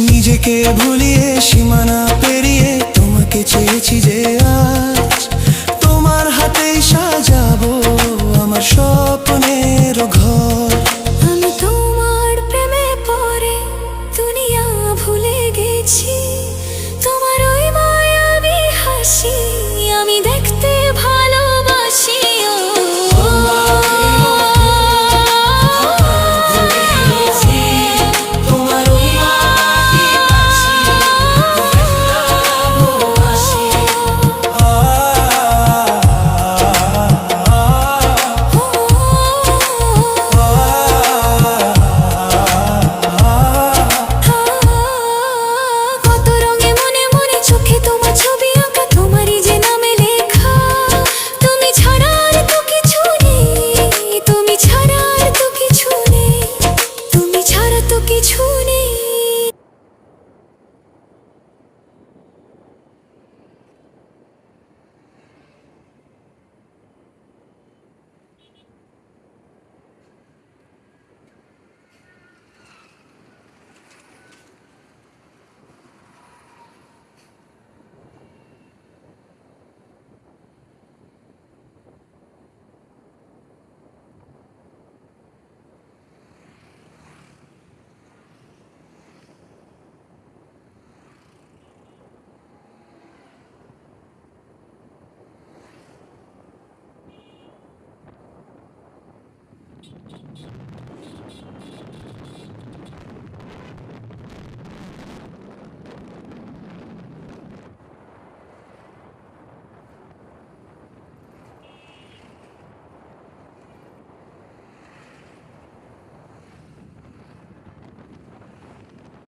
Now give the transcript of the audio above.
নিজেকে ভুলিয়ে সীমানা পেরিয়ে তোমাকে চেয়েছি যে আজ তোমার হাতেই সাজাবো আমার স্বপ্নের ঘর। আমি তোমার প্রেমে পড়ে দুনিয়া ভুলে গেছি।